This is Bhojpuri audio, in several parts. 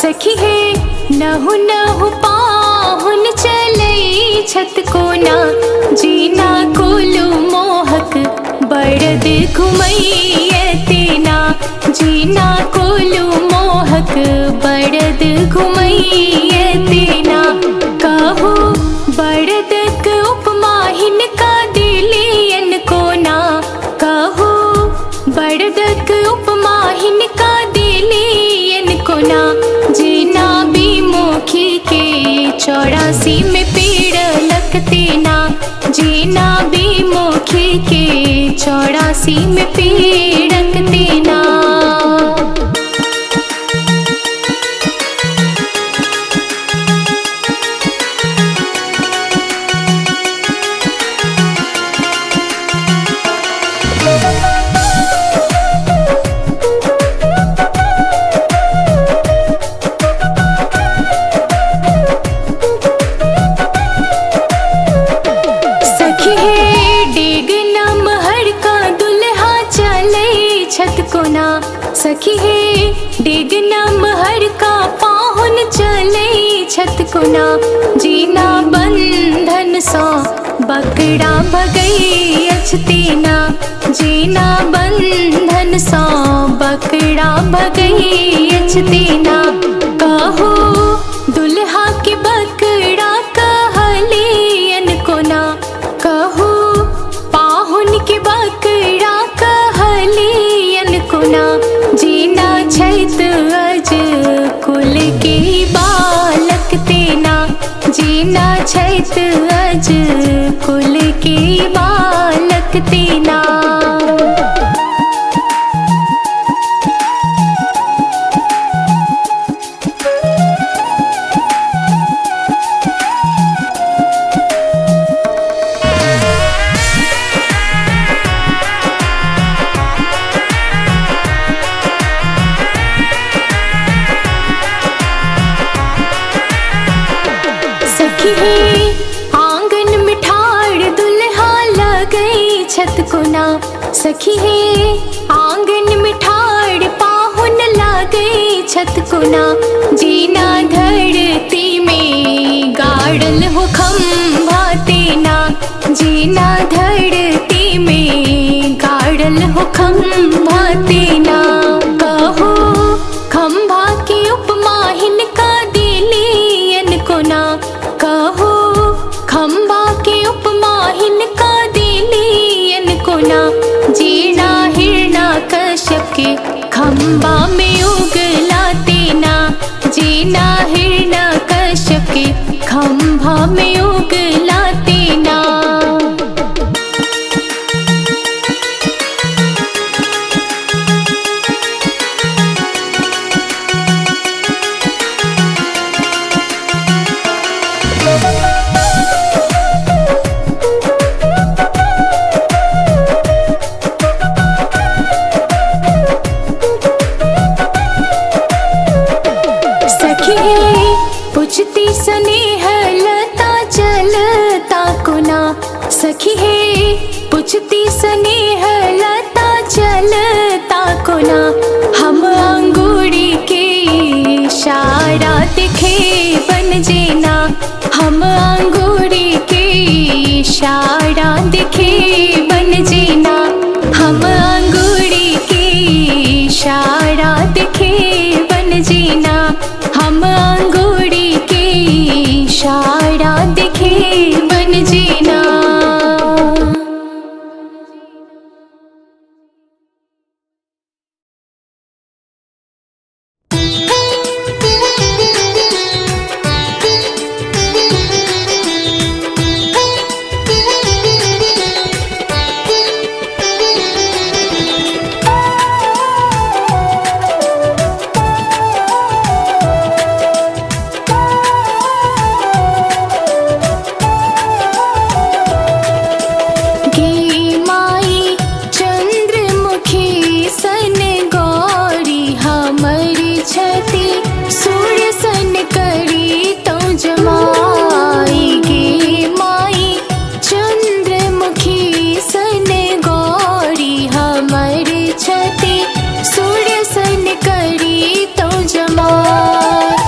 सखी है नहु नहु पाहुन चलई छत कोना जीना कोलू मोहक बड़द घुमैये तेना जीना कोलू मोहक बड़द घुमैये तेना कहू बड़दक उपमा हिनका दिलियन कोना कहू बड़दक उपमा हिनका दिलियन कोना जीना बीमुखी के 84 में पेड़ लगते ना जीना बीमुखी के 84 में पेड़ लगते ना। सखी है डेग नमहर का पाहुन चले छत कोना जीना बंधन सो बकड़ा भगई अछतेना जीना बंधन सो बकड़ा भगई अछतेना कहो दुल्हा के बकड़ा कहलियन कोना कहो पाहुन के बकड़ा कहलियन कोना जीना छैत अज कुल के बालक तेना जीना छैत अज कुल के बालक तेना। आंगन में ठाड़ दुल्हा लगई छत कोना सखी है आंगन में ठाड़ पाहुन लगई छत कोना जीना धरती में गाड़ल हो खम्भा तेना जीना धरती में गाड़ल हो खम्भा तेना कहो खम्भा के उपमा हिनका दिलियन कोना कहो खम्भा के उपमा हिनका दिलियन कोना जीना हिरना कश्यप के खम्भा में उगला तेना जीना हिरना कश्यप के खम्भा में उगला तेना। पुछती स्नेह लता चलता कोना सखी है पुछती स्नेह लता चलता कोना हम अंगूरी के इशारा दिखे बन जेना हम अंगूरी के इशारा दिखे बन जेना हम अंगूरी के इशारा दिखे बन जेना हम अंगूरी के इशारा दिखे बन जेना। छति सूर्य सन करी तो जमा।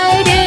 पर